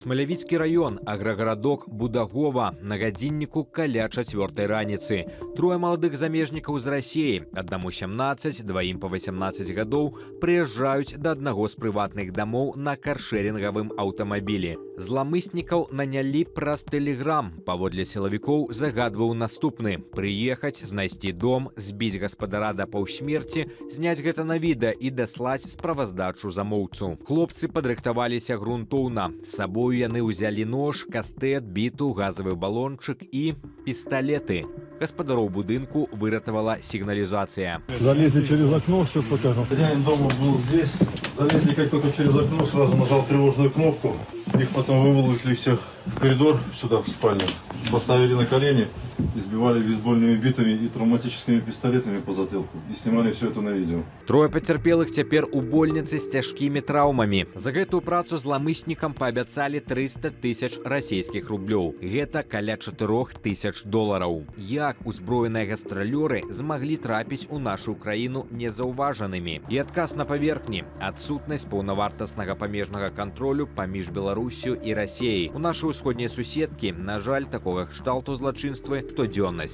Смалявіцкі раён, аграгарадок Будагова, на гадзінніку каля 4 раніцы. Трое маладых замежнікаў з Расіі, аднаму 17, дваім па 18 гадоў, прыязджаюць да аднаго з прыватных дамоў на каршэрынгавым аўтамабілі. Зламыснікаў нанялі праз тэлеграм. Паводле сілавікоў загадваў наступны: прыехаць, знайсці дом, збіць гаспадара да паўсмерці, зняць гэта на відэа і даслаць справаздачу замоўцу. Хлопцы падрыхтаваліся грунтоўна. З сабою яны ўзялі нож, кастэт, біту, газавы балончык і пісталеты. Гаспадароў будынку выратавала сігналізацыя. Залезли через окно, все покажем. Хозяин дома был здесь. Залезли как только через окно, сразу нажал тревожную кнопку. Их потом выволокли всех в коридор, сюда, в спальню. Поставили на колени, избивали бейсбольными битами и травматическими пистолетами по затылку. И снимали все это на видео. Трое пацярпелых цяпер у больніцы з цяжкімі траўмамі. За гэтую працу зламыснікам паабяцалі 300 тысяч расійскіх рублёў. Гэта каля 4000 долараў. Як узброеныя гастралёры змаглі трапіць у нашу краіну незаўважанымі? І адказ на паверхні – адсутнасць паўнавартаснага памежнага кантролю паміж Беларусю і Расіяй. У нашай усходняй суседкі, на жаль, такога кшталту злачынствы штодзённасць.